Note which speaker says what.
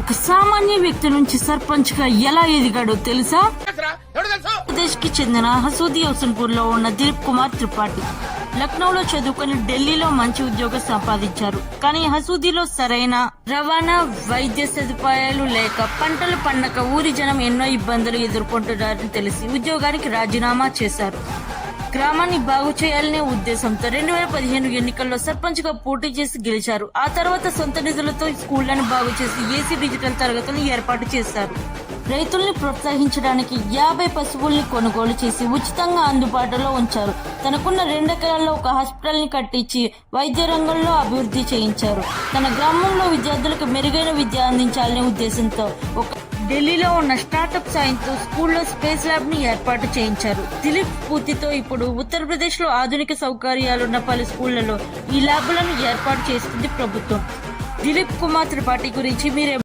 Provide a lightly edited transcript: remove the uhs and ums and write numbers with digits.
Speaker 1: ఒక సామాన్య వ్యక్తి నుంచి సర్పంచ్ గా ఎలా ఎదిగాడో తెలుసా? ప్రదేశ్ కి చెందిన హసూది హసన్పూర్ లో ఉన్న దిలీప్ కుమార్ త్రిపాఠి లక్నోలో చదువుకుని ఢిల్లీలో మంచి ఉద్యోగం సంపాదించారు. కానీ హసూదీలో సరైన రవాణా, వైద్య సదుపాయాలు లేక పంటలు పండక ఊరి జనం ఎన్నో ఇబ్బందులు ఎదుర్కొంటున్నారని తెలిసి ఉద్యోగానికి రాజీనామా చేశారు. గ్రామాన్ని బాగు చేయాలనే ఉద్దేశంతో 2015 ఎన్నికల్లో సర్పంచ్ గా పోటీ చేసి గెలిచారు. ఆ తర్వాత సొంత నిధులతో స్కూళ్లను బాగు చేసి ఏసీ డిజిటల్ తరగతులను ఏర్పాటు చేశారు. రైతుల్ని ప్రోత్సహించడానికి 50 పశువుల్ని కొనుగోలు చేసి ఉచితంగా అందుబాటులో ఉంచారు. తనకున్న 2 ఎకరాల్లో ఒక హాస్పిటల్ ని కట్టించి వైద్య రంగంలో అభివృద్ధి చేయించారు. తన గ్రామంలో విద్యార్థులకు మెరుగైన విద్య అందించాలనే ఉద్దేశంతో ఢిల్లీలో ఉన్న స్టార్టప్ సాయంతో స్కూల్లో స్పేస్ ల్యాబ్ ని ఏర్పాటు చేయించారు. దిలీప్ స్ఫూర్తితో ఇప్పుడు ఉత్తరప్రదేశ్ లో ఆధునిక సౌకర్యాలున్న పలు స్కూళ్లలో ఈ ల్యాబ్లను ఏర్పాటు చేస్తుంది ప్రభుత్వం. దిలీప్ కుమార్ త్రిపాఠి గురించి మీరే